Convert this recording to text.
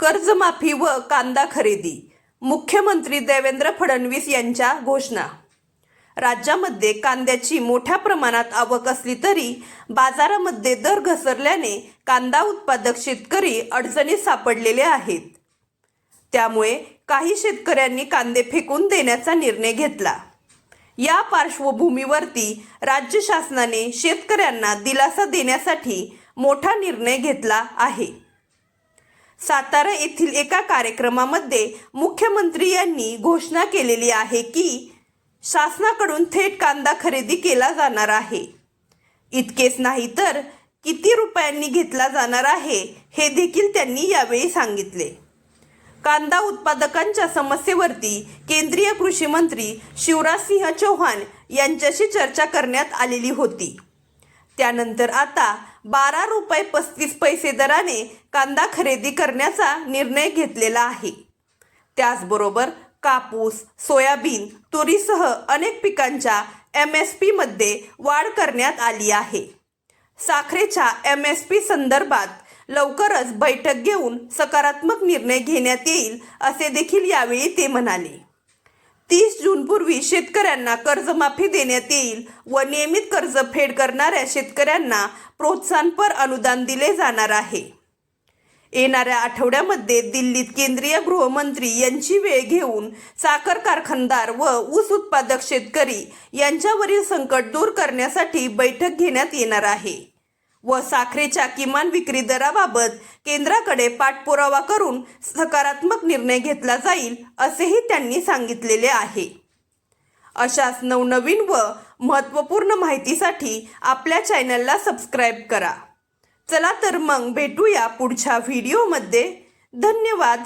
कर्जमाफी व कांदा खरेदी, मुख्यमंत्री देवेंद्र फडणवीस यांच्या घोषणा। राज्यामध्ये कांद्याची मोठ्या प्रमाणात आवक असली तरी बाजारामध्ये दर घसरल्याने कांदा उत्पादक शेतकरी अडचणीत सापडलेले आहेत। त्यामुळे काही शेतकऱ्यांनी कांदे फेकून देण्याचा निर्णय घेतला। या पार्श्वभूमीवरती राज्य शासनाने शेतकऱ्यांना दिलासा देण्यासाठी मोठा निर्णय घेतला आहे। सातारा येथील एका कार्यक्रमामध्ये मुख्यमंत्री यांनी घोषणा केलेली आहे की शासनाकडून थेट कांदा खरेदी केला जाणार आहे। इतकेच नाही तर किती रुपयांनी घेतला जाणार आहे हे देखील त्यांनी यावेळी सांगितले। कांदा उत्पादकांच्या समस्येवरती केंद्रीय कृषी मंत्री शिवराज सिंह चौहान यांच्याशी चर्चा करण्यात आलेली होती। त्यानंतर आता 12 रुपये 35 पैसे दराने कांदा खरेदी करण्याचा निर्णय घेतलेला आहे। त्याचबरोबर कापूस, सोयाबीन, तुरीसह अनेक पिकांच्या MSP मध्ये वाढ करण्यात आली आहे। साखरेच्या MSP संदर्भात लवकरच बैठक घेऊन सकारात्मक निर्णय घेण्यात येईल असे देखील यावेळी ते म्हणाले। 30 जूनपूर्वी शेतकऱ्यांना कर्जमाफी देण्यात येईल व नियमित कर्ज फेड करणाऱ्या शेतकऱ्यांना प्रोत्साहनपर अनुदान दिले जाणार आहे। येणाऱ्या आठवड्यामध्ये दिल्लीत केंद्रीय गृहमंत्री यांची वेळ घेऊन साखर कारखानदार व ऊस उत्पादक शेतकरी यांच्यावरील संकट दूर करण्यासाठी बैठक घेण्यात येणार आहे व साखरेच्या किमान विक्री दराबाबत केंद्राकडे पाठपुरावा करून सकारात्मक निर्णय घेतला जाईल असेही त्यांनी सांगितलेले आहे। अशाच नवनवीन व महत्त्वपूर्ण माहितीसाठी आपल्या चॅनलला सबस्क्राईब करा। चला तर मग भेटूया पुढच्या व्हिडिओमध्ये। धन्यवाद।